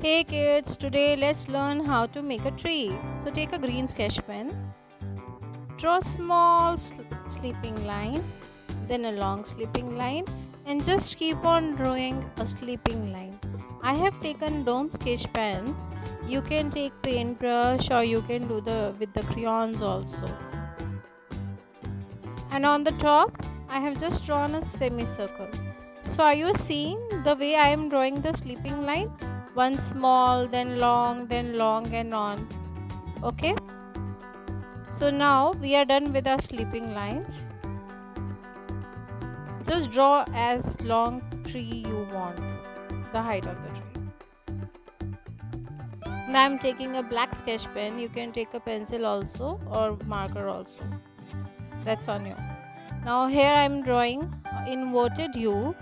Hey kids, today let's learn how to make a tree. So take a green sketch pen, draw a small sleeping line, then a long sleeping line, and just keep on drawing a sleeping line. I have taken dome sketch pen. You can take paintbrush or you can do with the crayons also. And on the top, I have just drawn a semicircle. So are you seeing the way I am drawing the sleeping line? One small, then long and on. Okay. So now we are done with our sleeping lines. Just draw as long tree you want, the height of the tree. Now I am taking a black sketch pen. You can take a pencil also or marker also. That's on you. Now here I am drawing inverted U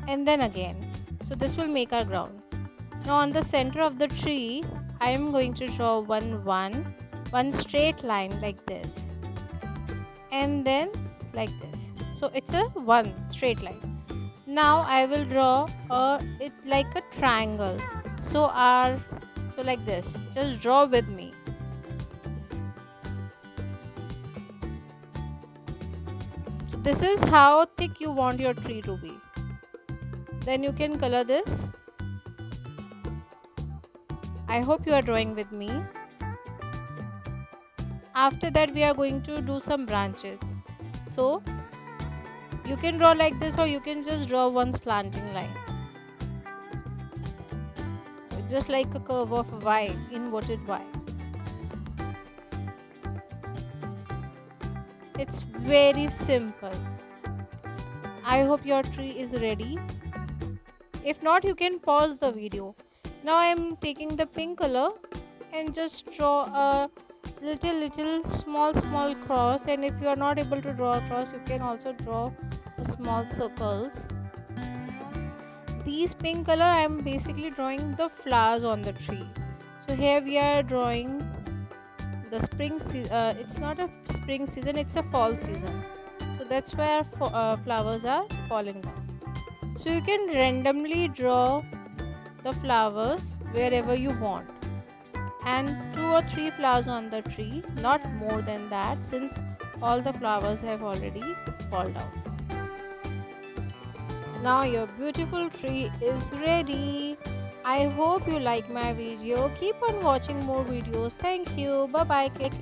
and then again. So this will make our ground. Now on the center of the tree, I am going to draw one straight line like this, and then like this. So it's a one straight line. Now I will draw it like a triangle. So like this. Just draw with me. So this is how thick you want your tree to be. Then you can color this. I hope you are drawing with me. After that we are going to do some branches. So you can draw like this or you can just draw one slanting line. So just like a curve of Y, inverted Y. It's very simple. I hope your tree is ready. If not, you can pause the video. Now I am taking the pink color and just draw a little small cross, and if you are not able to draw a cross, you can also draw small circles. These pink color I am basically drawing the flowers on the tree. So here we are drawing the spring season. It's not a spring season, it's a fall season. So that's where flowers are falling down. So you can randomly draw the flowers wherever you want, and 2 or 3 flowers on the tree, not more than that, since all the flowers have already fallen down. Now your beautiful tree is ready. I hope you like my video. Keep on watching more videos. Thank you. Bye bye.